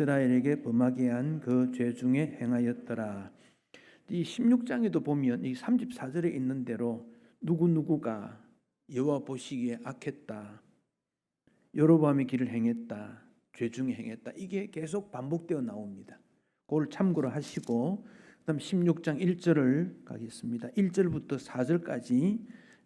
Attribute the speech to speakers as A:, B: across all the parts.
A: 이스라엘에게 범하게 한 그 죄 중에 행하였더라. 이 16장에도 보면 이 34절에 있는 대로 누구누구가 여호와 보시기에 악했다, 여로보암의 길을 행했다, 죄 중에 행했다, 이게 계속 반복되어 나옵니다. 그걸 참고로 하시고 그다음 16장 1절을 가겠습니다. 1절부터 4절까지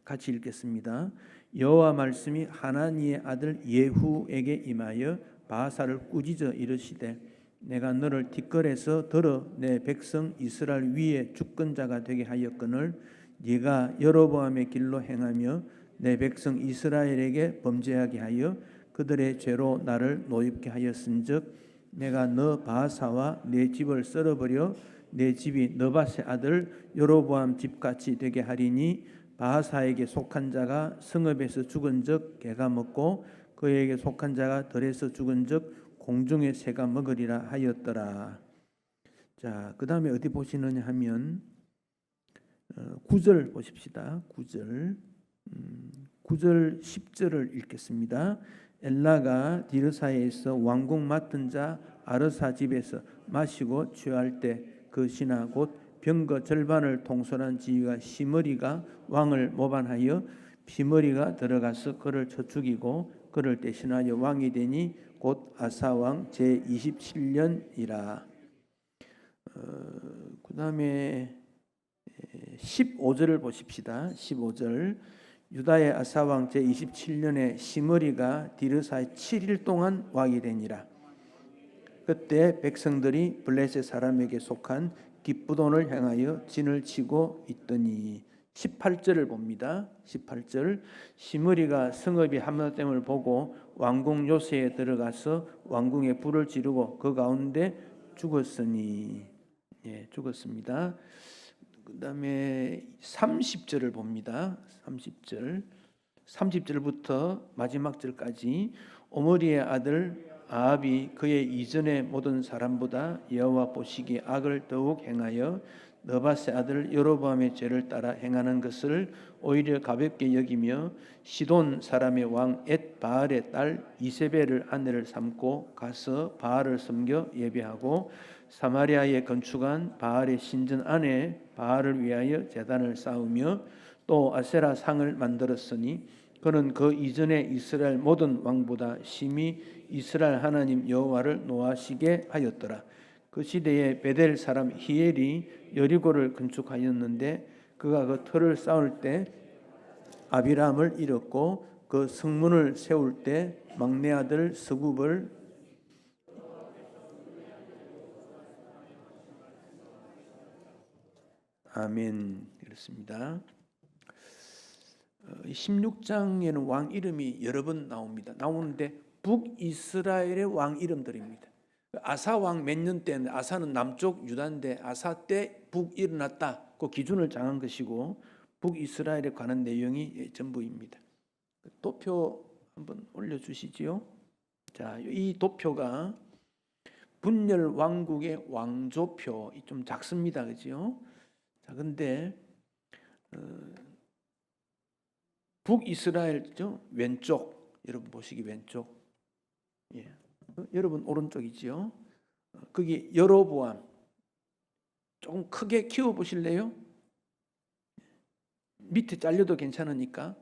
A: 같이 읽겠습니다. 여호와 말씀이 하나니의 아들 예후에게 임하여 바사를 꾸짖어 이르시되 내가 너를 뒷걸에서 들어 내 백성 이스라엘 위에 주권자가 되게 하였거늘 네가 여로보암의 길로 행하며 내 백성 이스라엘에게 범죄하게 하여 그들의 죄로 나를 노엽게 하였은즉 내가 너 바사와 내 집을 썰어버려 내 집이 너밧의 아들 여로보암 집같이 되게 하리니 바사에게 속한 자가 성읍에서 죽은즉 개가 먹고 그에게 속한 자가 들에서 죽은즉 공중의 새가 먹으리라 하였더라. 자, 그 다음에 어디 보시느냐 하면 9절 보십시다. 9절 10절을 읽겠습니다. 엘라가 디르사에서 왕궁 맡은 자 아르사 집에서 마시고 취할 때 그 신하 곧 병거 절반을 통솔한 지휘가 시므리가 왕을 모반하여 비머리가 들어가서 그를 쳐 죽이고 그를 대신하여 왕이 되니 곧 아사왕 제27년이라. 그 다음에 15절을 보십시다. 15절 유다의 아사왕 제27년에 시므리가 디르사에 7일 동안 왕이 되니라. 그때 백성들이 블레셋 사람에게 속한 기브돈을 향하여 진을 치고 있더니 18절을 봅니다. 18절 시므리가 성읍이 함락됨을 보고 왕궁 요새에 들어가서 왕궁에 불을 지르고 그 가운데 죽었으니 죽었습니다. 그 다음에 30절을 봅니다. 30절부터 마지막 절까지 오므리의 아들 아합이 그의 이전의 모든 사람보다 여호와 보시기에 악을 더욱 행하여 너밧의 아들 여로보암의 죄를 따라 행하는 것을 오히려 가볍게 여기며 시돈 사람의 왕 엣바알의 딸 이세벨을 아내를 삼고 가서 바알을 섬겨 예배하고 사마리아에 건축한 바알의 신전 안에 바알을 위하여 제단을 쌓으며 또 아세라 상을 만들었으니 그는 그 이전에 이스라엘 모든 왕보다 심히 이스라엘 하나님 여호와를 노하시게 하였더라. 그 시대에 베델 사람 히엘이 여리고를 건축하였는데 그가 그 터를 쌓을 때 아비람을 잃었고 그 성문을 세울 때 막내 아들 스굽을 아멘. 그렇습니다. 16장에는 왕 이름이 여러 번 나오는데 북이스라엘의 왕 이름들입니다. 아사 왕 몇 년 때, 아사는 남쪽 유다인데 아사 때 북 일어났다, 그 기준을 정한 것이고 북이스라엘에 관한 내용이 전부입니다. 도표 한번 올려주시지요. 자, 이 도표가 분열 왕국의 왕조표, 좀 작습니다, 그죠? 자, 근데 북이스라엘죠, 왼쪽, 여러분 보시기 왼쪽, 여러분 오른쪽이지요. 거기 여로보암 조금 크게 키워 보실래요? 밑에 잘려도 괜찮으니까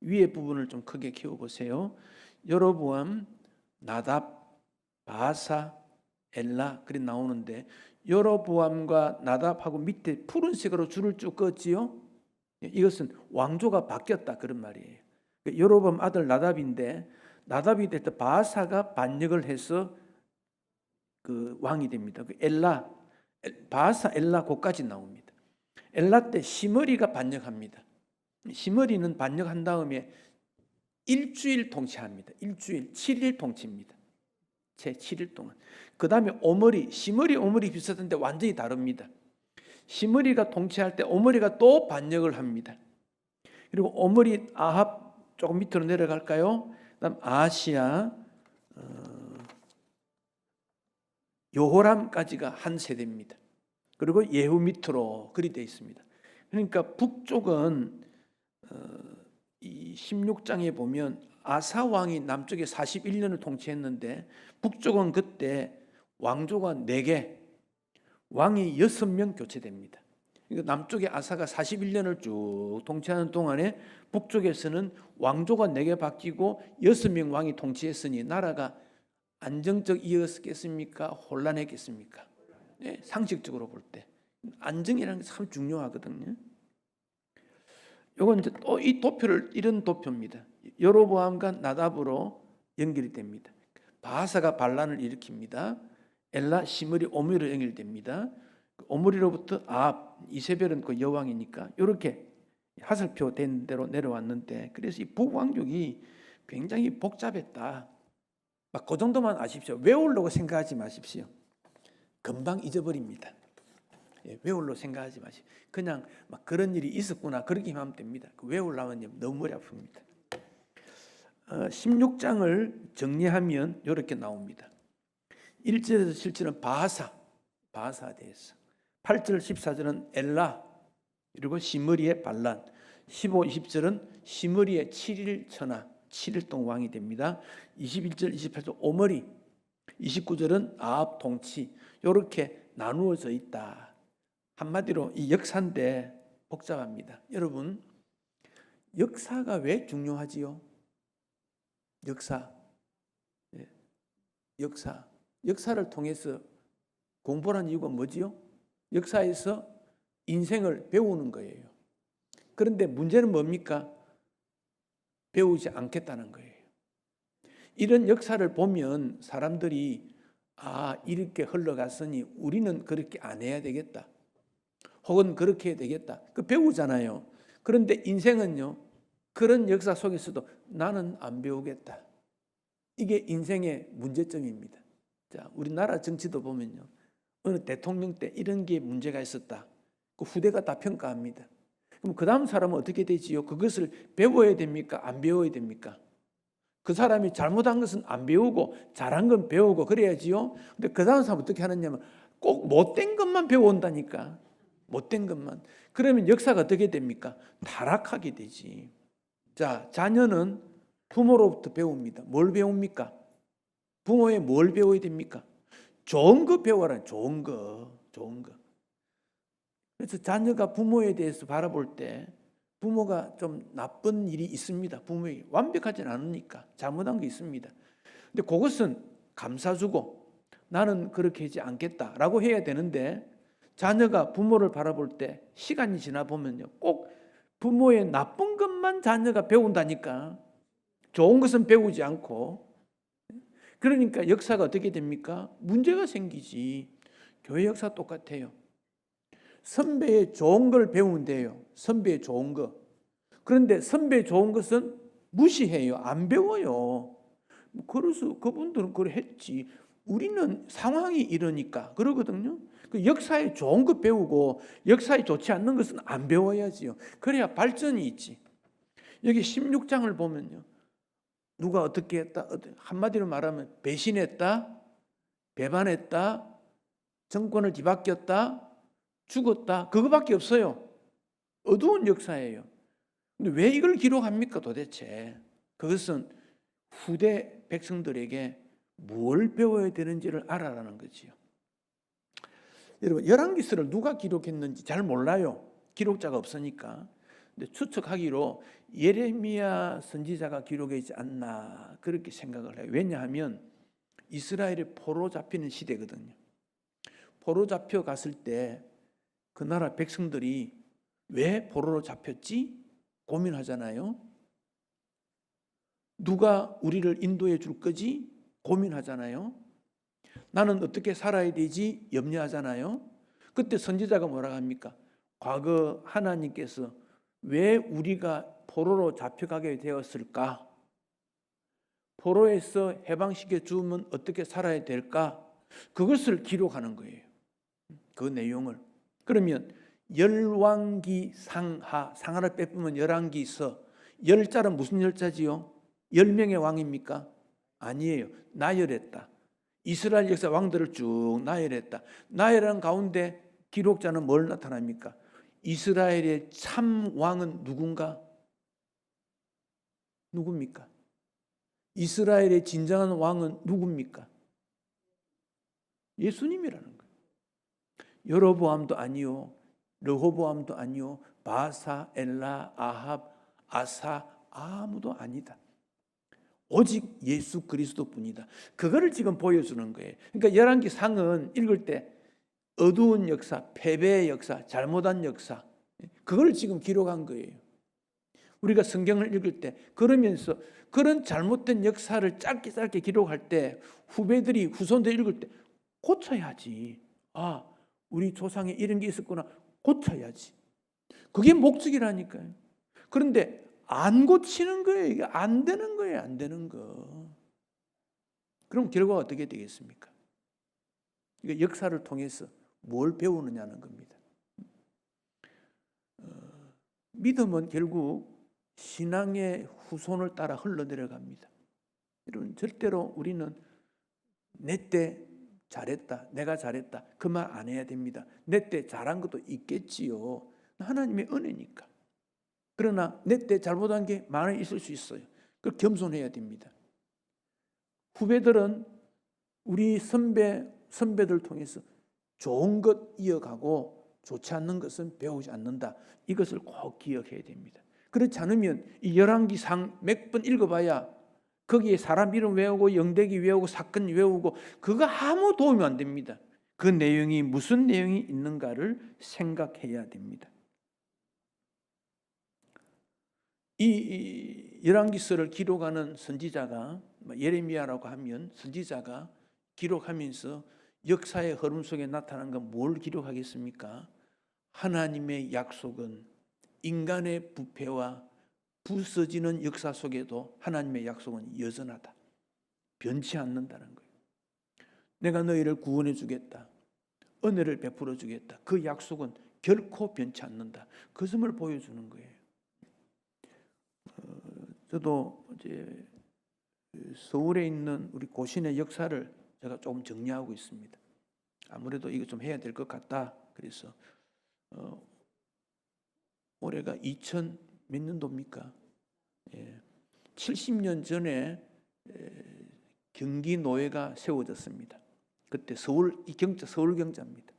A: 위에 부분을 좀 크게 키워 보세요. 여로보암, 나답, 바사, 엘라 그리 나오는데 여로보암과 나답하고 밑에 푸른색으로 줄을 쭉 그었지요. 이것은 왕조가 바뀌었다 그런 말이에요. 여로보암 아들 나답인데 나답이 될 때 바사가 반역을 해서 그 왕이 됩니다. 그 엘라, 바사, 엘라 고까지 나옵니다. 엘라 때 시므리가 반역합니다. 시므리는 반역한 다음에 일주일 통치합니다. 일주일, 7일 통치입니다. 제 7일 동안. 그 다음에 오므리, 시므리, 오므리 비슷한데 완전히 다릅니다. 시므리가 통치할 때 오므리가 또 반역을 합니다. 그리고 오므리, 아합 조금 밑으로 내려갈까요? 그다음 아시아, 여호람까지가 한 세대입니다. 그리고 예후 밑으로 그리 되어 있습니다. 그러니까 북쪽은 이 16장에 보면 아사 왕이 남쪽에 41년을 통치했는데 북쪽은 그때 왕조가 4개, 왕이 6명 교체됩니다. 그러니까 남쪽의 아사가 41년을 쭉 통치하는 동안에 북쪽에서는 왕조가 4개 바뀌고 6명 왕이 통치했으니 나라가 안정적이었겠습니까? 혼란했겠습니까? 네, 상식적으로 볼 때 안정이라는 게 참 중요하거든요. 이건 이제 또 이 도표를 이런 도표입니다. 여로보암과 나답으로 연결이 됩니다. 바하사가 반란을 일으킵니다. 엘라, 시므리, 오므리로 연결됩니다. 오므리로부터 이세벨은 그 여왕이니까 이렇게 하슬표 된 대로 내려왔는데, 그래서 이 북왕족이 굉장히 복잡했다. 막 그 정도만 아십시오. 외우려고 생각하지 마십시오. 금방 잊어버립니다. 외우려고 생각하지 마십시오. 그냥 막 그런 일이 있었구나 그렇게만 하면 됩니다. 외우려면 너무 머리 아픕니다. 16장을 정리하면 이렇게 나옵니다. 1절에서 7절은 바하사에 대해서, 8절 14절은 엘라, 그리고 시므리의 반란, 15, 20절은 시므리의 7일 천하, 7일 동안 왕이 됩니다. 21절, 28절 오므리, 29절은 아합 통치, 이렇게 나누어져 있다. 한마디로 이 역사인데 복잡합니다. 여러분, 역사가 왜 중요하지요? 역사를 통해서 공부하는 이유가 뭐지요? 역사에서 인생을 배우는 거예요. 그런데 문제는 뭡니까? 배우지 않겠다는 거예요. 이런 역사를 보면 사람들이 이렇게 흘러갔으니 우리는 그렇게 안 해야 되겠다. 혹은 그렇게 해야 되겠다. 배우잖아요. 그런데 인생은요, 그런 역사 속에서도 나는 안 배우겠다. 이게 인생의 문제점입니다. 자, 우리나라 정치도 보면요, 어느 대통령 때 이런 게 문제가 있었다. 그 후대가 다 평가합니다. 그럼 그 다음 사람은 어떻게 되지요? 그것을 배워야 됩니까? 안 배워야 됩니까? 그 사람이 잘못한 것은 안 배우고 잘한 건 배우고 그래야지요. 근데 그 다음 사람 어떻게 하느냐면 꼭 못된 것만 배워온다니까. 못된 것만. 그러면 역사가 어떻게 됩니까? 타락하게 되지. 자, 자녀는 부모로부터 배웁니다. 뭘 배웁니까? 부모에 뭘 배워야 됩니까? 좋은 거 배워라. 좋은 거. 그래서 자녀가 부모에 대해서 바라볼 때 부모가 좀 나쁜 일이 있습니다. 부모에게 완벽하진 않으니까 잘못한 게 있습니다. 근데 그것은 감사주고 나는 그렇게 하지 않겠다라고 해야 되는데, 자녀가 부모를 바라볼 때 시간이 지나 보면요, 꼭 부모의 나쁜 것만 자녀가 배운다니까. 좋은 것은 배우지 않고. 그러니까 역사가 어떻게 됩니까? 문제가 생기지. 교회 역사 똑같아요. 선배의 좋은 걸 배우면 돼요. 선배의 좋은 거. 그런데 선배의 좋은 것은 무시해요. 안 배워요. 그래서 그분들은 그걸 했지. 우리는 상황이 이러니까 그러거든요. 그 역사에 좋은 거 배우고 역사에 좋지 않는 것은 안 배워야지요. 그래야 발전이 있지. 여기 16장을 보면요, 누가 어떻게 했다? 한마디로 말하면 배신했다, 배반했다, 정권을 뒤바뀌었다, 죽었다, 그거밖에 없어요. 어두운 역사예요. 근데 왜 이걸 기록합니까 도대체? 그것은 후대 백성들에게 뭘 배워야 되는지를 알아라는 거지요. 여러분, 열왕기서를 누가 기록했는지 잘 몰라요. 기록자가 없으니까. 근데 추측하기로 예레미야 선지자가 기록하지 않나 그렇게 생각을 해요. 왜냐하면 이스라엘이 포로 잡히는 시대거든요. 포로 잡혀갔을 때 그 나라 백성들이 왜 포로로 잡혔지? 고민하잖아요. 누가 우리를 인도해 줄 거지? 고민하잖아요. 나는 어떻게 살아야 되지? 염려하잖아요. 그때 선지자가 뭐라고 합니까? 과거 하나님께서 왜 우리가 포로로 잡혀가게 되었을까? 포로에서 해방시켜 주면 어떻게 살아야 될까? 그것을 기록하는 거예요. 그 내용을. 그러면 열왕기 상하를 빼보면 열왕기서, 열자는 무슨 열자지요? 10명의 왕입니까? 아니에요. 나열했다. 이스라엘 역사 왕들을 쭉 나열했다. 나열한 가운데 기록자는 뭘 나타납니까? 이스라엘의 참 왕은 누굽니까? 이스라엘의 진정한 왕은 누굽니까? 예수님이라는 거예요. 여로보암도 아니요, 르호보암도 아니요, 바사, 엘라, 아합, 아사 아무도 아니다. 오직 예수 그리스도뿐이다. 그거를 지금 보여주는 거예요. 그러니까 열왕기 상은 읽을 때 어두운 역사, 패배의 역사, 잘못한 역사, 그걸 지금 기록한 거예요. 우리가 성경을 읽을 때 그러면서 그런 잘못된 역사를 짧게 기록할 때 후배들이 후손들이 읽을 때 고쳐야지. 아, 우리 조상에 이런 게 있었구나. 고쳐야지. 그게 목적이라니까요. 그런데 안 고치는 거예요. 이게 안 되는 거예요. 안 되는 거. 그럼 결과가 어떻게 되겠습니까? 이게 역사를 통해서 뭘 배우느냐는 겁니다. 믿음은 결국 신앙의 후손을 따라 흘러내려갑니다. 여러분, 절대로 우리는 내 때 잘했다, 내가 잘했다, 그 말 안 해야 됩니다. 내 때 잘한 것도 있겠지요. 하나님의 은혜니까. 그러나 내 때 잘못한 게 많이 있을 수 있어요. 그걸 겸손해야 됩니다. 후배들은 우리 선배들 통해서 좋은 것 이어가고 좋지 않는 것은 배우지 않는다. 이것을 꼭 기억해야 됩니다. 그렇지 않으면 이 열왕기상 몇 번 읽어봐야 거기에 사람 이름 외우고 영대기 외우고 사건 외우고 그거 아무 도움이 안 됩니다. 그 내용이 무슨 내용이 있는가를 생각해야 됩니다. 이 열왕기서를 기록하는 선지자가 예레미야라고 하면 선지자가 기록하면서 역사의 흐름 속에 나타난 건 뭘 기록하겠습니까? 하나님의 약속은 인간의 부패와 부서지는 역사 속에도 하나님의 약속은 여전하다. 변치 않는다는 거예요. 내가 너희를 구원해 주겠다. 은혜를 베풀어 주겠다. 그 약속은 결코 변치 않는다. 그 점을 보여주는 거예요. 저도 이제 서울에 있는 우리 고신의 역사를 제가 조금 정리하고 있습니다. 아무래도 이거 좀 해야 될 것 같다. 그래서 올해가 2000 몇 년도입니까? 70년 전에 경기 노예가 세워졌습니다. 그때 서울경자입니다.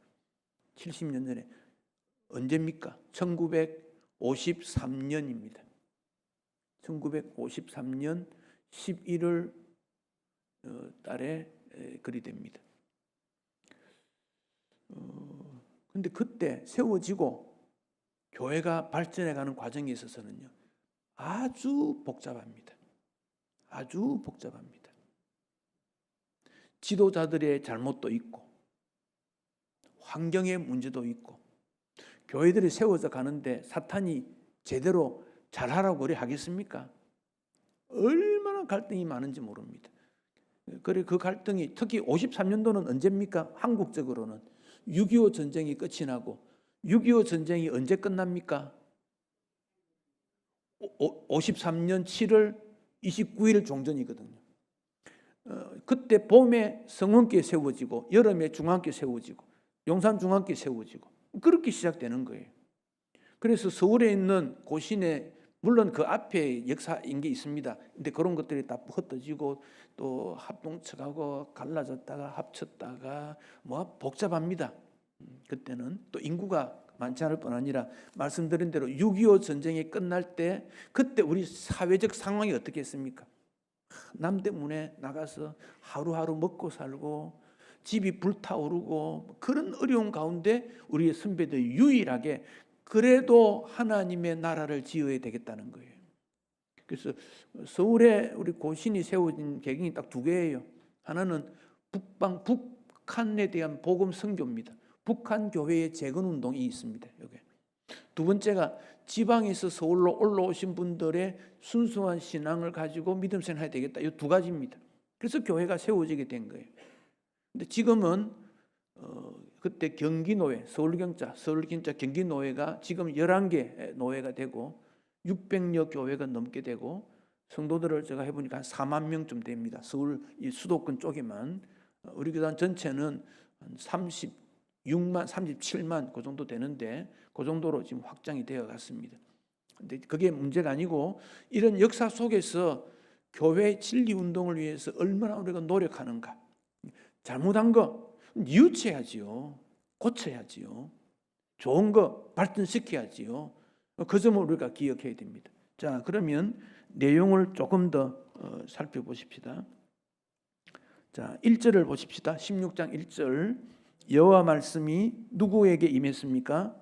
A: 70년 전에 언제입니까? 1953년입니다. 1953년 11월 달에 그리 됩니다. 근데 그때 세워지고 교회가 발전해가는 과정에 있어서는요, 아주 복잡합니다. 아주 복잡합니다. 지도자들의 잘못도 있고, 환경의 문제도 있고, 교회들이 세워져 가는데 사탄이 제대로 잘하라고 그래 하겠습니까? 얼마나 갈등이 많은지 모릅니다. 그래 그 갈등이 특히 53년도는 언제입니까? 한국적으로는 6.25 전쟁이 끝이 나고 6.25 전쟁이 언제 끝납니까? 53년 7월 29일 종전이거든요. 그때 봄에 성원교회 세워지고 여름에 중앙교회 세워지고 용산중앙교회 세워지고 그렇게 시작되는 거예요. 그래서 서울에 있는 고신에 물론 그 앞에 역사인 게 있습니다. 근데 그런 것들이 다 흩어지고 또 합동측하고 갈라졌다가 합쳤다가 뭐 복잡합니다. 그때는 또 인구가 많지 않을 뿐 아니라 말씀드린 대로 6.25 전쟁이 끝날 때 그때 우리 사회적 상황이 어떻게 했습니까? 남대문에 나가서 하루하루 먹고 살고 집이 불타오르고 그런 어려운 가운데 우리의 선배들이 유일하게 그래도 하나님의 나라를 지어야 되겠다는 거예요. 그래서 서울에 우리 고신이 세워진 계경이 딱 두 개예요. 하나는 북한에 대한 복음 선교입니다. 북한 교회의 재건 운동이 있습니다. 여기. 두 번째가 지방에서 서울로 올라오신 분들의 순수한 신앙을 가지고 믿음 생활해야 되겠다. 이 두 가지입니다. 그래서 교회가 세워지게 된 거예요. 근데 지금은 그때 경기노회, 서울경자 경기노회가 지금 11개 노회가 되고 600여 교회가 넘게 되고 성도들을 제가 해보니까 한 4만 명쯤 됩니다. 서울 이 수도권 쪽에만 우리 교단 전체는 한 36만, 37만 그 정도 되는데 그 정도로 지금 확장이 되어 갔습니다. 근데 그게 문제가 아니고 이런 역사 속에서 교회 진리 운동을 위해서 얼마나 우리가 노력하는가. 잘못한 거 뉘우쳐야지요. 고쳐야지요. 좋은 거 발전시켜야지요. 그 점을 우리가 기억해야 됩니다. 자, 그러면 내용을 조금 더 살펴보십시다. 자, 1절을 보십시다. 16장 1절. 여호와 말씀이 누구에게 임했습니까?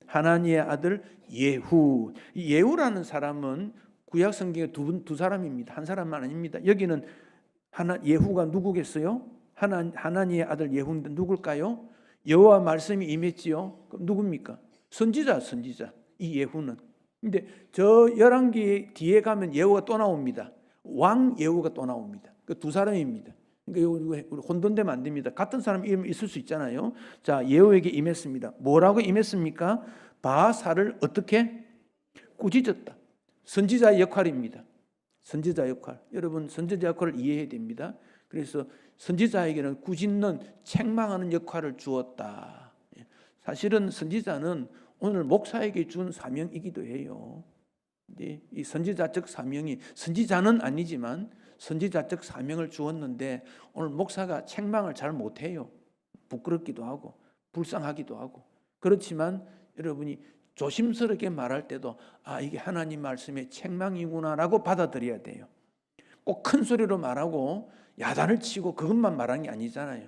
A: 하나니의 아들 예후. 이 예후라는 사람은 구약 성경에 두 사람입니다. 한 사람만 아닙니다. 여기는 예후가 누구겠어요? 하나니의 아들 예후인데 누굴까요? 여호와 말씀이 임했지요. 그럼 누굽니까? 선지자. 이 예후는. 근데 저 열왕기 뒤에 가면 예후가 또 나옵니다. 왕 예후가 또 나옵니다. 그 두 사람입니다. 그러니까 우리 혼돈되면 안 됩니다. 같은 사람 이름이 있을 수 있잖아요. 자, 예후에게 임했습니다. 뭐라고 임했습니까? 바사를 어떻게? 꾸짖었다. 선지자의 역할입니다. 선지자 역할. 여러분, 선지자 역할을 이해해야 됩니다. 그래서 선지자에게는 꾸짖는, 책망하는 역할을 주었다. 사실은 선지자는 오늘 목사에게 준 사명이기도 해요. 이 선지자적 사명이, 선지자는 아니지만 선지자적 사명을 주었는데 오늘 목사가 책망을 잘 못해요. 부끄럽기도 하고 불쌍하기도 하고. 그렇지만 여러분이 조심스럽게 말할 때도 이게 하나님 말씀의 책망이구나라고 받아들여야 돼요. 꼭 큰 소리로 말하고 야단을 치고 그것만 말하는 게 아니잖아요.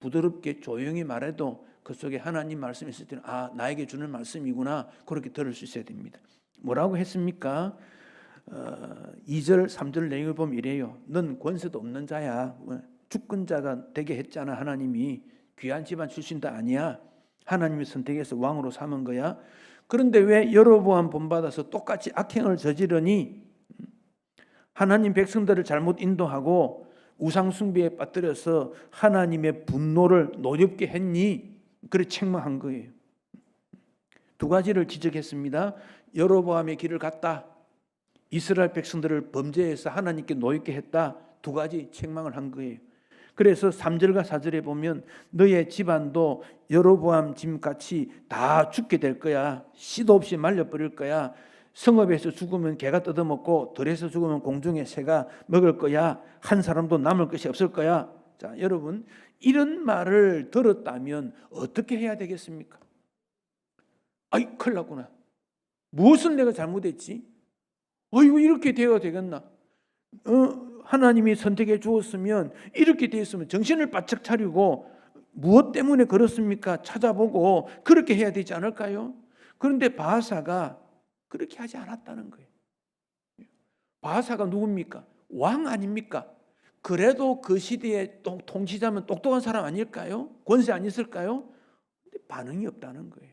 A: 부드럽게 조용히 말해도 그 속에 하나님 말씀이 있을 때는 나에게 주는 말씀이구나, 그렇게 들을 수 있어야 됩니다. 뭐라고 했습니까? 2절 3절 내용을 보면 이래요. 넌 권세도 없는 자야. 주권자가 되게 했잖아. 하나님이 귀한 집안 출신도 아니야. 하나님이 선택해서 왕으로 삼은 거야. 그런데 왜 여로보암 본받아서 똑같이 악행을 저지르니? 하나님 백성들을 잘못 인도하고 우상 숭배에 빠뜨려서 하나님의 분노를 노엽게 했니? 그래 책망한 거예요. 두 가지를 지적했습니다. 여로보암의 길을 갔다. 이스라엘 백성들을 범죄해서 하나님께 노엽게 했다. 두 가지 책망을 한 거예요. 그래서 3절과 4절에 보면 너의 집안도 여로보암 집같이 다 죽게 될 거야. 씨도 없이 말려버릴 거야. 성읍에서 죽으면 개가 뜯어먹고 들에서 죽으면 공중의 새가 먹을 거야. 한 사람도 남을 것이 없을 거야. 자, 여러분, 이런 말을 들었다면 어떻게 해야 되겠습니까? 큰일 났구나. 무엇을 내가 잘못했지? 이거 이렇게 되어야 되겠나? 하나님이 선택해 주었으면 이렇게 되었으면 정신을 바짝 차리고 무엇 때문에 그렇습니까? 찾아보고 그렇게 해야 되지 않을까요? 그런데 바하사가 그렇게 하지 않았다는 거예요. 바하사가 누굽니까? 왕 아닙니까? 그래도 그 시대의 통치자면 똑똑한 사람 아닐까요? 권세 안 있을까요? 근데 반응이 없다는 거예요.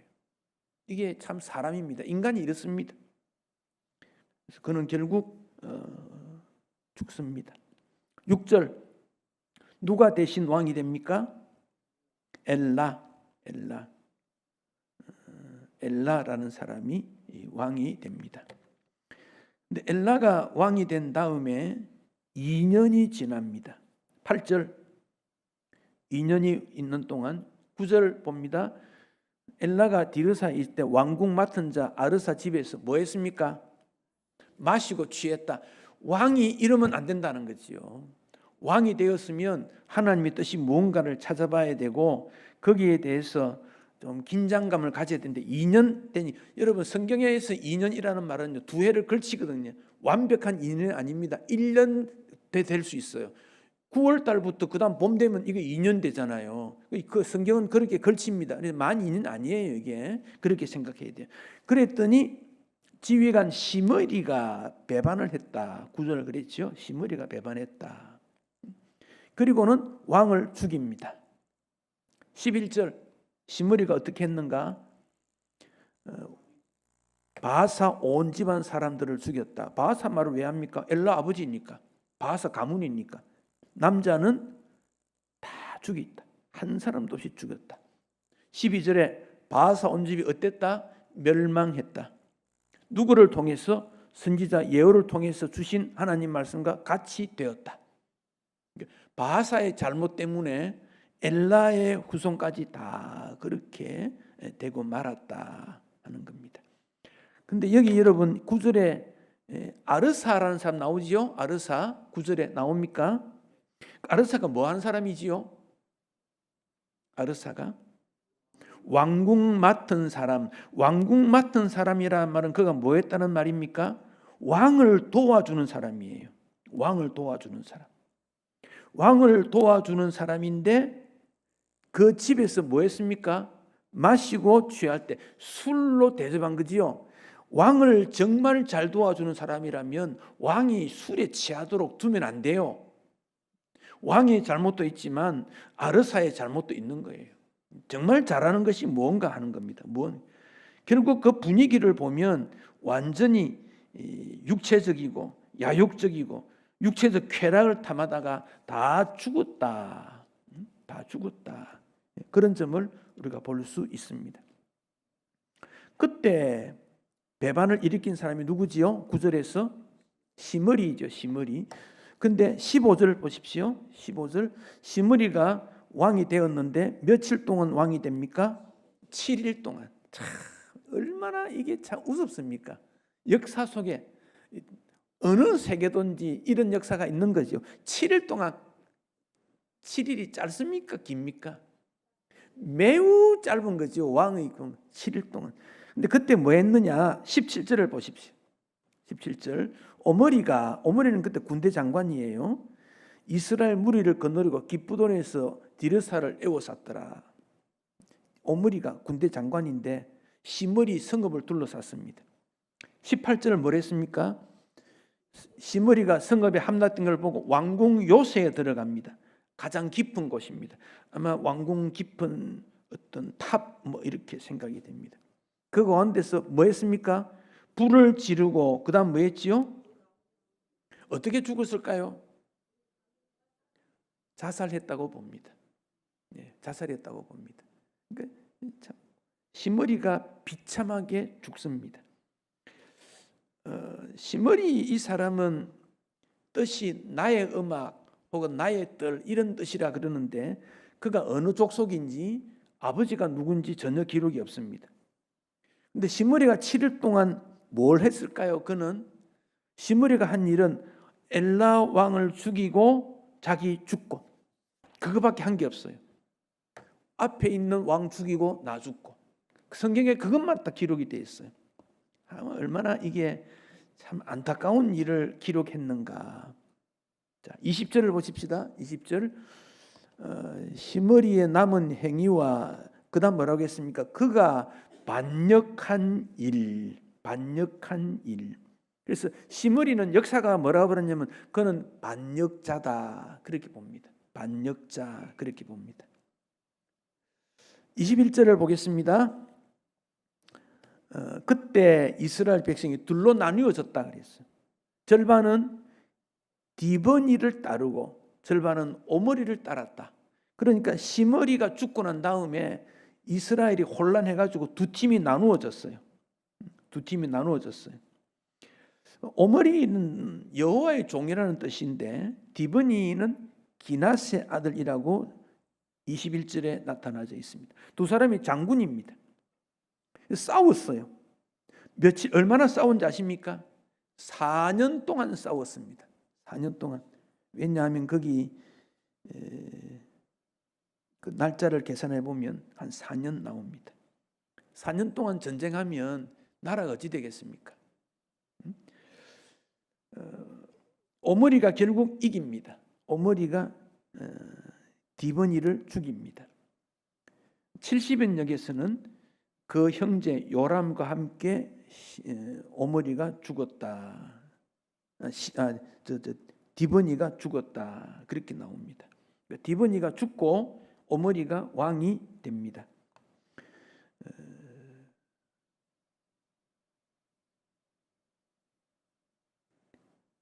A: 이게 참 사람입니다. 인간이 이렇습니다. 그래서 그는 결국 죽습니다. 6절 누가 대신 왕이 됩니까? 엘라라는 사람이 왕이 됩니다. 근데 엘라가 왕이 된 다음에 2년이 지납니다. 8절 2년이 있는 동안 9절 봅니다. 엘라가 디르사에 있을 때 왕궁 맡은 자 아르사 집에서 뭐 했습니까? 마시고 취했다. 왕이 이러면 안 된다는 거지요. 왕이 되었으면 하나님의 뜻이 무언가를 찾아봐야 되고 거기에 대해서 좀 긴장감을 가져야 되는데 2년 되니, 여러분 성경에서 2년이라는 말은 두 해를 걸치거든요. 완벽한 2년이 아닙니다. 1년 될 수 있어요. 9월 달부터 그다음 봄 되면 이게 2년 되잖아요. 그 성경은 그렇게 걸칩니다. 만 2년 아니에요, 이게. 그렇게 생각해야 돼요. 그랬더니 지휘관 시므리가 배반을 했다. 9절 그랬죠. 시므리가 배반했다. 그리고는 왕을 죽입니다. 11절 시므리가 어떻게 했는가? 바하사 온 집안 사람들을 죽였다. 바하사 말을 왜 합니까? 엘라 아버지니까. 바하사 가문이니까. 남자는 다 죽였다. 한 사람도 없이 죽였다. 12절에 바하사 온 집이 어땠다? 멸망했다. 누구를 통해서? 선지자 예후를 통해서 주신 하나님 말씀과 같이 되었다. 바하사의 잘못 때문에 엘라의 후손까지 다 그렇게 되고 말았다 하는 겁니다. 근데 여기 여러분 9절에 아르사라는 사람 나오지요? 아르사 9절에 나옵니까? 아르사가 뭐 하는 사람이지요? 아르사가 왕궁 맡은 사람, 왕궁 맡은 사람이라는 말은 그가 뭐 했다는 말입니까? 왕을 도와주는 사람이에요. 왕을 도와주는 사람. 왕을 도와주는 사람인데 그 집에서 뭐 했습니까? 마시고 취할 때 술로 대접한 거지요. 왕을 정말 잘 도와주는 사람이라면 왕이 술에 취하도록 두면 안 돼요. 왕의 잘못도 있지만 아르사의 잘못도 있는 거예요. 정말 잘하는 것이 무언가 하는 겁니다. 결국 그 분위기를 보면 완전히 육체적이고 야욕적이고 육체적 쾌락을 탐하다가 다 죽었다. 다 죽었다. 그런 점을 우리가 볼 수 있습니다. 그때 배반을 일으킨 사람이 누구지요? 9절에서 시므리죠. 시므리. 근데 15절 보십시오. 15절. 시므리가 왕이 되었는데 며칠 동안 왕이 됩니까? 7일 동안. 참 얼마나 이게 참 우습습니까? 역사 속에 어느 세계든지 이런 역사가 있는 거죠. 7일 동안. 7일이 짧습니까? 깁니까? 매우 짧은 거죠. 왕의 7일 동안. 근데 그때 뭐 했느냐? 17절을 보십시오. 17절. 오므리는 그때 군대 장관이에요. 이스라엘 무리를 거느리고 기브돈에서 디르사를 에워쌌더라. 오므리가 군대 장관인데 시므리 성읍을 둘러쌌습니다. 18절을 뭘 했습니까? 시므리가 성읍에 함락된 걸 보고 왕궁 요새에 들어갑니다. 가장 깊은 곳입니다. 아마 왕궁 깊은 어떤 탑 뭐 이렇게 생각이 됩니다. 그 가운데서 뭐 했습니까? 불을 지르고 그 다음 뭐 했지요? 어떻게 죽었을까요? 자살했다고 봅니다. 네, 자살했다고 봅니다. 그러니까 참 시므리가 비참하게 죽습니다. 시므리 이 사람은 뜻이 나의 음악 혹은 나의 뜰 이런 뜻이라 그러는데 그가 어느 족속인지 아버지가 누군지 전혀 기록이 없습니다. 근데 시므리가 7일 동안 뭘 했을까요? 그는 시므리가 한 일은 엘라 왕을 죽이고 자기 죽고 그거밖에 한 게 없어요. 앞에 있는 왕 죽이고 나 죽고 성경에 그것만 딱 기록이 되어 있어요. 얼마나 이게 참 안타까운 일을 기록했는가. 자, 20절을 보십시다. 20절. 시므리의 남은 행위와 그다음 뭐라고 했습니까? 그가 반역한 일. 그래서 시므리는 역사가 뭐라고 그러냐면 그는 반역자다 그렇게 봅니다. 반역자 그렇게 봅니다. 21절을 보겠습니다. 그때 이스라엘 백성이 둘로 나뉘어졌다 그랬어요. 절반은 디브니를 따르고 절반은 오므리를 따랐다. 그러니까 시므리가 죽고 난 다음에 이스라엘이 혼란해가지고 두 팀이 나누어졌어요. 오므리는 여호와의 종이라는 뜻인데 디브니는 기나스의 아들이라고 21절에 나타나져 있습니다. 두 사람이 장군입니다. 싸웠어요. 얼마나 싸운지 아십니까? 4년 동안 싸웠습니다. 4년 동안. 왜냐하면 거기 그 날짜를 계산해 보면 한 4년 나옵니다. 4년 동안 전쟁하면 나라가 어찌 되겠습니까? 오므리가 결국 이깁니다. 오므리가 디브니를 죽입니다. 70연역에서는 그 형제 요람과 함께 오므리가 죽었다. 디브니가 죽었다. 그렇게 나옵니다. 디브니가 죽고 오므리가 왕이 됩니다.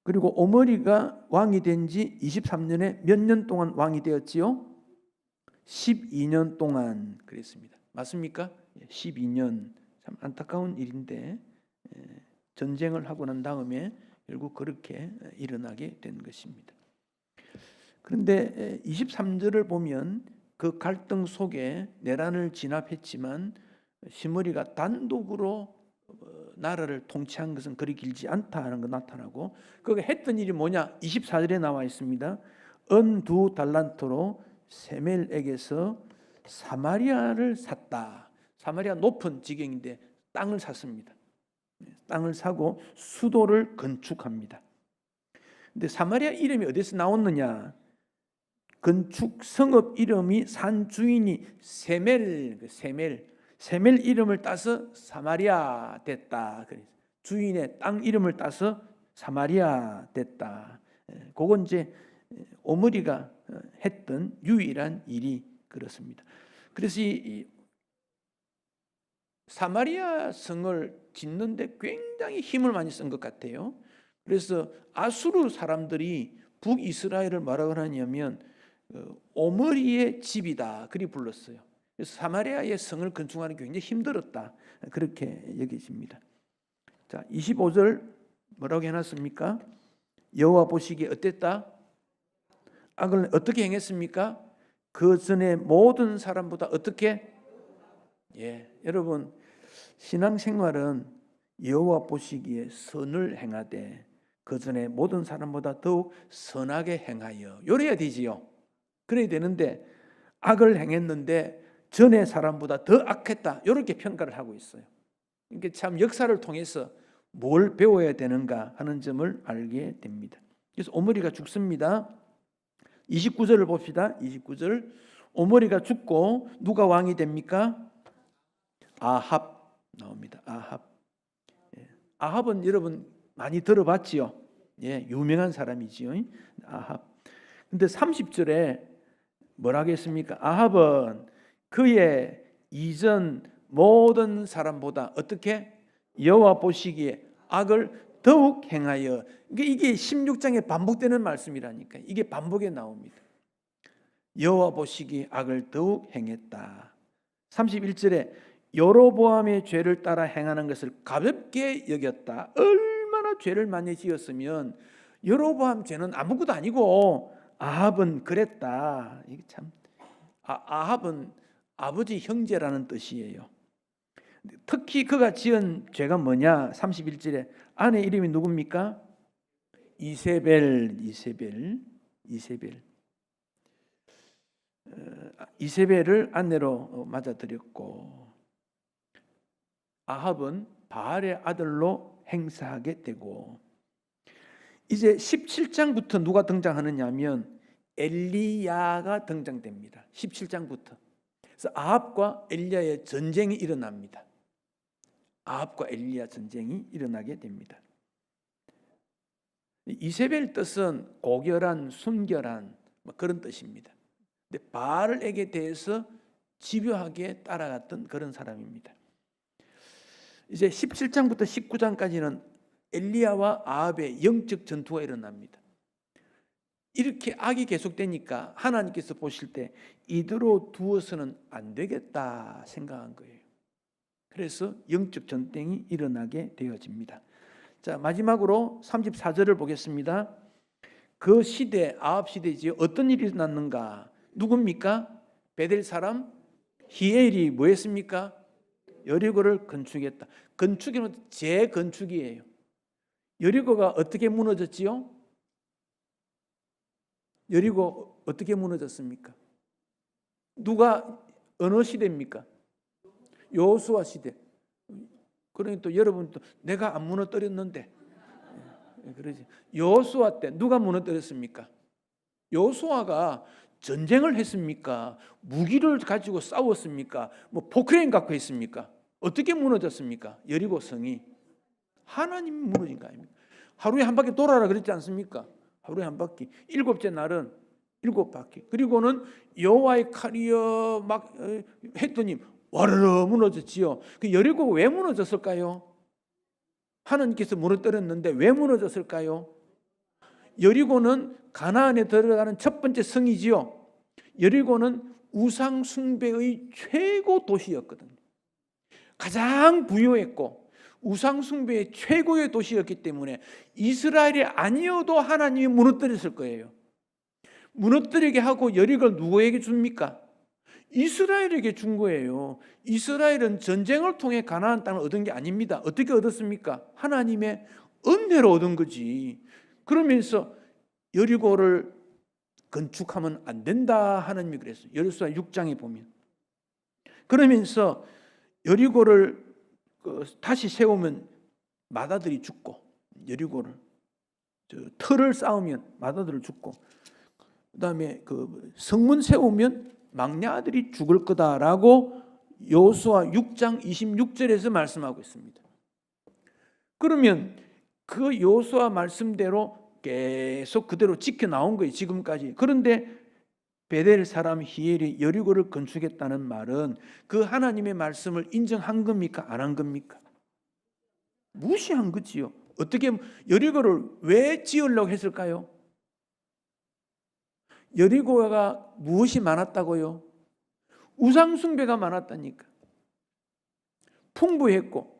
A: 그리고 오므리가 왕이 된 지 23년에 몇 년 동안 왕이 되었지요? 12년 동안 그랬습니다. 맞습니까? 12년. 참 안타까운 일인데 전쟁을 하고 난 다음에 결국 그렇게 일어나게 된 것입니다. 그런데 23절을 보면 그 갈등 속에 내란을 진압했지만 시므리가 단독으로 나라를 통치한 것은 그리 길지 않다는 거 나타나고 그가 했던 일이 뭐냐? 24절에 나와 있습니다. 은 2달란트로 세멜에게서 사마리아를 샀다. 사마리아 높은 지경인데 땅을 샀습니다. 땅을 사고 수도를 건축합니다. 근데 사마리아 이름이 어디서 나왔느냐? 건축 성읍 이름이 산 주인이 세멜 이름을 따서 사마리아 됐다. 주인의 땅 이름을 따서 사마리아 됐다. 그건 이제 오므리가 했던 유일한 일이 그렇습니다. 그래서 이 사마리아 성을 짓는데 굉장히 힘을 많이 쓴 것 같아요. 그래서 아수르 사람들이 북이스라엘을 뭐라고 하냐면 오므리의 집이다 그리 불렀어요. 그래서 사마리아의 성을 건축하는 게 굉장히 힘들었다 그렇게 여겨집니다. 자, 25절 뭐라고 해놨습니까? 여호와 보시기에 어땠다? 악을 어떻게 행했습니까? 그 전에 모든 사람보다 어떻게? 여러분 신앙생활은 여호와 보시기에 선을 행하되 그 전에 모든 사람보다 더욱 선하게 행하여 요래야 되지요. 그래야 되는데 악을 행했는데 전에 사람보다 더 악했다 이렇게 평가를 하고 있어요. 이게 참 역사를 통해서 뭘 배워야 되는가 하는 점을 알게 됩니다. 그래서 오므리가 죽습니다. 29절을 봅시다. 29절 오므리가 죽고 누가 왕이 됩니까? 아합 나옵니다. 아합은 여러분 많이 들어봤지요. 유명한 사람이지요. 아합. 근데 30절에 뭐라고 했습니까? 아합은 그의 이전 모든 사람보다 어떻게? 여호와 보시기에 악을 더욱 행하여. 이게 16장에 반복되는 말씀이라니까. 이게 반복에 나옵니다. 여호와 보시기에 악을 더욱 행했다. 31절에 여로보암의 죄를 따라 행하는 것을 가볍게 여겼다. 얼마나 죄를 많이 지었으면 여로보암 죄는 아무것도 아니고 아합은 그랬다. 이게 참 아합은 아버지 형제라는 뜻이에요. 특히 그가 지은 죄가 뭐냐? 31절에 아내 이름이 누굽니까? 이세벨. 이세벨을 아내로 맞아들였고 아합은 바알의 아들로 행사하게 되고 이제 17장부터 누가 등장하느냐 하면 엘리야가 등장됩니다. 17장부터. 그래서 아합과 엘리야의 전쟁이 일어납니다. 아합과 엘리야 전쟁이 일어나게 됩니다. 이세벨 뜻은 고결한, 순결한 그런 뜻입니다. 근데 바알에게 대해서 집요하게 따라갔던 그런 사람입니다. 이제 17장부터 19장까지는 엘리야와 아합의 영적 전투가 일어납니다. 이렇게 악이 계속되니까 하나님께서 보실 때 이대로 두어서는 안 되겠다 생각한 거예요. 그래서 영적 전쟁이 일어나게 되어집니다. 자, 마지막으로 34절을 보겠습니다. 그 시대, 아합 시대지요. 어떤 일이 일어났는가? 누굽니까? 베델 사람 히엘이 뭐 했습니까? 여리고를 건축했다. 건축이면 재건축이에요. 여리고가 어떻게 무너졌지요? 여리고 어떻게 무너졌습니까? 누가 어느 시대입니까? 여호수아 시대. 그러니 또 여러분도 내가 안 무너뜨렸는데 그러지. 여호수아 때 누가 무너뜨렸습니까? 여호수아가 전쟁을 했습니까? 무기를 가지고 싸웠습니까? 뭐 포크레인 갖고 했습니까? 어떻게 무너졌습니까? 여리고 성이 하나님이 무너진 거 아닙니까? 하루에 한 바퀴 돌아라 그랬지 않습니까? 하루에 한 바퀴. 일곱째 날은 7바퀴. 그리고는 여호와의 칼이여 막 했더니 와르르 무너졌지요. 그 여리고가 왜 무너졌을까요? 하나님께서 무너뜨렸는데 왜 무너졌을까요? 여리고는 가나안에 들어가는 첫 번째 성이지요. 여리고는 우상 숭배의 최고 도시였거든요. 가장 부유했고 우상 숭배의 최고의 도시였기 때문에 이스라엘이 아니어도 하나님이 무너뜨렸을 거예요. 무너뜨리게 하고 여리고를 누구에게 줍니까? 이스라엘에게 준 거예요. 이스라엘은 전쟁을 통해 가나안 땅을 얻은 게 아닙니다. 어떻게 얻었습니까? 하나님의 은혜로 얻은 거지. 그러면서 여리고를 건축하면 안 된다 하나님이 그랬어요. 여호수아 6장에 보면 그러면서 여리고를 다시 세우면 맏아들이 죽고, 여리고를 터를 쌓으면 맏아들을 죽고, 그다음에 그 성문 세우면 막내 아들이 죽을 거다라고 여호수아 6장 26절에서 말씀하고 있습니다. 그러면 그 여호수아 말씀대로 계속 그대로 지켜 나온 거예요, 지금까지. 그런데 베델 사람 히엘이 여리고를 건축했다는 말은 그 하나님의 말씀을 인정한 겁니까? 안 한 겁니까? 무시한 거지요. 어떻게 여리고를 왜 지으려고 했을까요? 여리고가 무엇이 많았다고요? 우상 숭배가 많았다니까. 풍부했고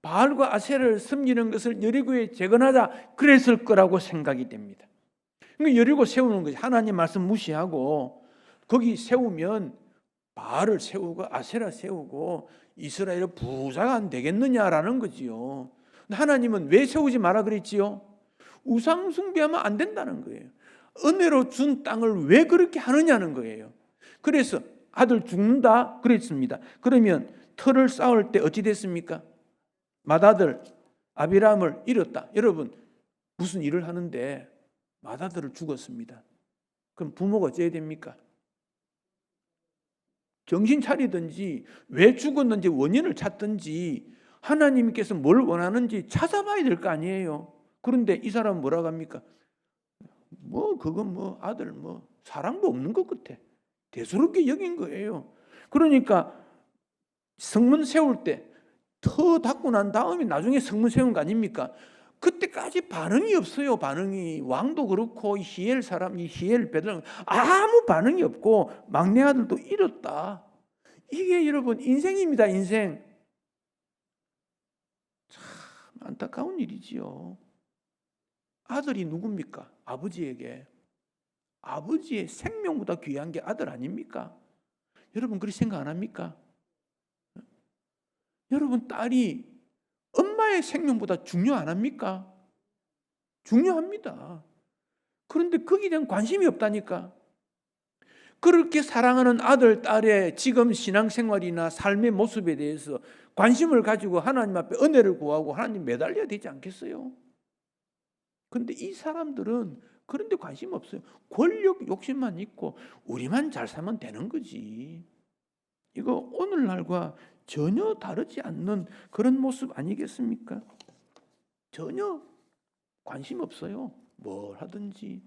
A: 바알과 아세라를 섬기는 것을 여리고에 재건하자 그랬을 거라고 생각이 됩니다. 그러니까 여리고 세우는 거지. 하나님 말씀 무시하고 거기 세우면 바알을 세우고 아세라 세우고 이스라엘의 부자가 안 되겠느냐라는 거지요. 하나님은 왜 세우지 마라 그랬지요? 우상 숭배하면 안 된다는 거예요. 은혜로 준 땅을 왜 그렇게 하느냐는 거예요. 그래서 아들 죽는다 그랬습니다. 그러면 터를 쌓을 때 어찌 됐습니까? 맏아들 아비람을 잃었다. 여러분 무슨 일을 하는데 맏아들을 죽었습니다. 그럼 부모가 어찌해야 됩니까? 정신 차리든지 왜 죽었는지 원인을 찾든지 하나님께서 뭘 원하는지 찾아봐야 될 거 아니에요. 그런데 이 사람은 뭐라고 합니까? 그건 아들 사랑도 없는 것 같아. 대수롭게 여긴 거예요. 그러니까 성문 세울 때 터 닦고 난 다음에 나중에 성문 세운 거 아닙니까? 그때까지 반응이 없어요. 반응이 왕도 그렇고 히엘 사람 이 히엘 베들 아무 반응이 없고 막내 아들도 잃었다. 이게 여러분 인생입니다. 인생. 참 안타까운 일이지요. 아들이 누굽니까? 아버지에게 아버지의 생명보다 귀한 게 아들 아닙니까? 여러분 그렇게 생각 안 합니까? 여러분 딸이 엄마의 생명보다 중요 안 합니까? 중요합니다. 그런데 거기에 대한 관심이 없다니까. 그렇게 사랑하는 아들, 딸의 지금 신앙생활이나 삶의 모습에 대해서 관심을 가지고 하나님 앞에 은혜를 구하고 하나님 매달려야 되지 않겠어요? 그런데 이 사람들은 그런 데 관심 없어요. 권력 욕심만 있고 우리만 잘 살면 되는 거지. 이거 오늘날과 전혀 다르지 않는 그런 모습 아니겠습니까? 전혀 관심 없어요. 뭘 하든지.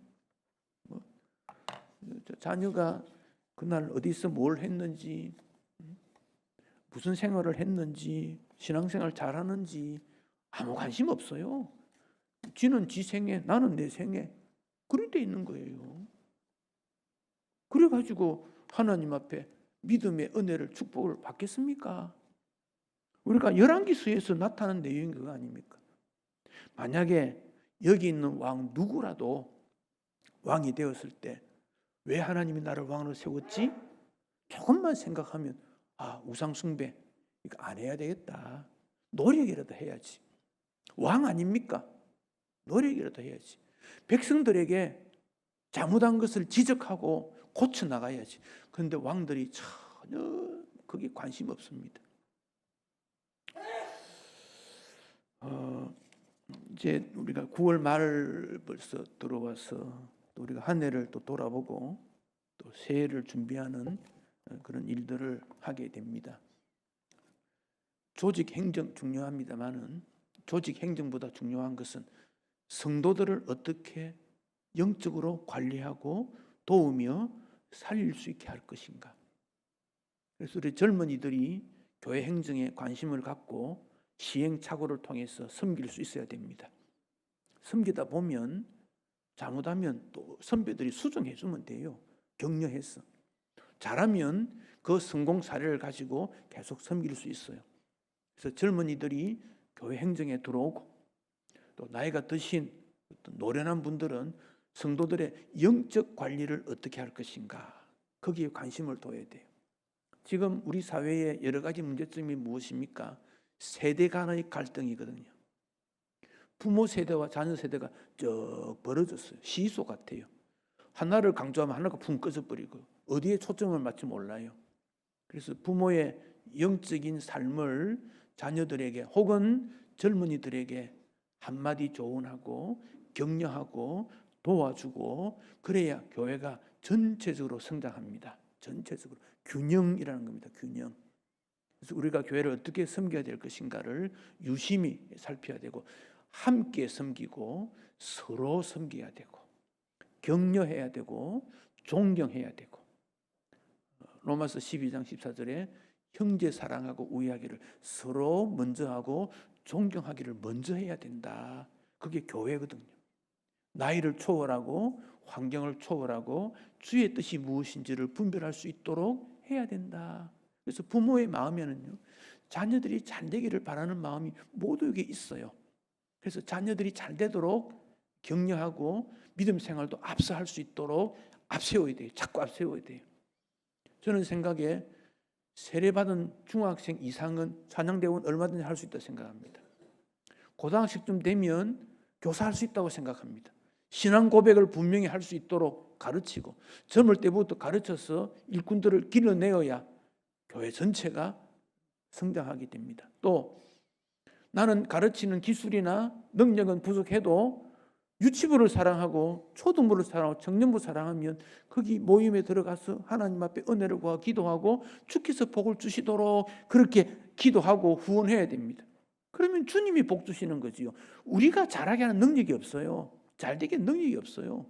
A: 자녀가 그날 어디서 뭘 했는지, 무슨 생활을 했는지, 신앙생활 잘하는지 아무 관심 없어요. 지는 지 생애, 나는 내 생애. 그런 데 있는 거예요. 그래가지고 하나님 앞에 믿음의 은혜를 축복을 받겠습니까? 우리가 열왕기서에서 나타난 내용인 거 아닙니까? 만약에 여기 있는 왕 누구라도 왕이 되었을 때 왜 하나님이 나를 왕으로 세웠지? 조금만 생각하면 우상 숭배 이거 안 해야 되겠다. 노력이라도 해야지. 왕 아닙니까? 노력이라도 해야지. 백성들에게 잘못한 것을 지적하고 고쳐 나가야지. 그런데 왕들이 전혀 거기에 관심 없습니다. 이제 우리가 9월 말 벌써 들어와서 또 우리가 한 해를 또 돌아보고 또 새해를 준비하는 그런 일들을 하게 됩니다. 조직 행정 중요합니다만은 조직 행정보다 중요한 것은 성도들을 어떻게 영적으로 관리하고 도우며 살릴 수 있게 할 것인가. 그래서 우리 젊은이들이 교회 행정에 관심을 갖고 시행착오를 통해서 섬길 수 있어야 됩니다. 섬기다 보면 잘못하면 또 선배들이 수정해 주면 돼요. 격려해서. 잘하면 그 성공 사례를 가지고 계속 섬길 수 있어요. 그래서 젊은이들이 교회 행정에 들어오고 또 나이가 드신 노련한 분들은 성도들의 영적 관리를 어떻게 할 것인가 거기에 관심을 둬야 돼요. 지금 우리 사회의 여러 가지 문제점이 무엇입니까? 세대 간의 갈등이거든요. 부모 세대와 자녀 세대가 쭉 벌어졌어요. 시소 같아요. 하나를 강조하면 하나가 붕 꺼져버리고 어디에 초점을 맞지 몰라요. 그래서 부모의 영적인 삶을 자녀들에게 혹은 젊은이들에게 한마디 조언하고 격려하고 도와주고 그래야 교회가 전체적으로 성장합니다. 전체적으로 균형이라는 겁니다. 균형. 그래서 우리가 교회를 어떻게 섬겨야 될 것인가를 유심히 살펴야 되고 함께 섬기고 서로 섬겨야 되고 격려해야 되고 존경해야 되고 로마서 12장 14절에 형제 사랑하고 우애하기를 서로 먼저 하고 존경하기를 먼저 해야 된다. 그게 교회거든요. 나이를 초월하고 환경을 초월하고 주의 뜻이 무엇인지를 분별할 수 있도록 해야 된다. 그래서 부모의 마음에는요, 자녀들이 잘 되기를 바라는 마음이 모두에게 있어요. 그래서 자녀들이 잘 되도록 격려하고 믿음 생활도 앞서할 수 있도록 앞세워야 돼요. 자꾸 앞세워야 돼요. 저는 생각에 세례받은 중학생 이상은 찬양대원 얼마든지 할 수 있다고 생각합니다. 고등학생쯤 되면 교사할 수 있다고 생각합니다. 신앙 고백을 분명히 할 수 있도록 가르치고 젊을 때부터 가르쳐서 일꾼들을 길러내어야 교회 전체가 성장하게 됩니다. 또 나는 가르치는 기술이나 능력은 부족해도 유치부를 사랑하고 초등부를 사랑하고 청년부 사랑하면 거기 모임에 들어가서 하나님 앞에 은혜를 구하고 기도하고 주께서 복을 주시도록 그렇게 기도하고 후원해야 됩니다. 그러면 주님이 복 주시는 거지요. 우리가 잘하게 하는 능력이 없어요. 잘되게 능력이 없어요.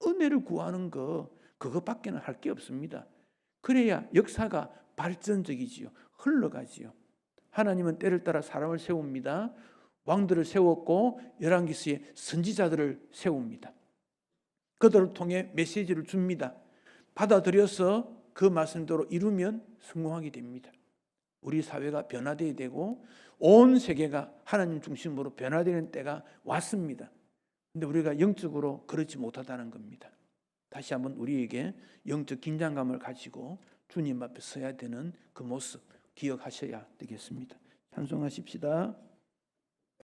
A: 은혜를 구하는 거 그것밖에는 할 게 없습니다. 그래야 역사가 발전적이지요. 흘러가지요. 하나님은 때를 따라 사람을 세웁니다. 왕들을 세웠고 열왕기서에 선지자들을 세웁니다. 그들을 통해 메시지를 줍니다. 받아들여서 그 말씀대로 이루면 성공하게 됩니다. 우리 사회가 변화되어야 되고 온 세계가 하나님 중심으로 변화되는 때가 왔습니다. 그런데 우리가 영적으로 그렇지 못하다는 겁니다. 다시 한번 우리에게 영적 긴장감을 가지고 주님 앞에 서야 되는 그 모습 기억하셔야 되겠습니다. 찬송하십시다.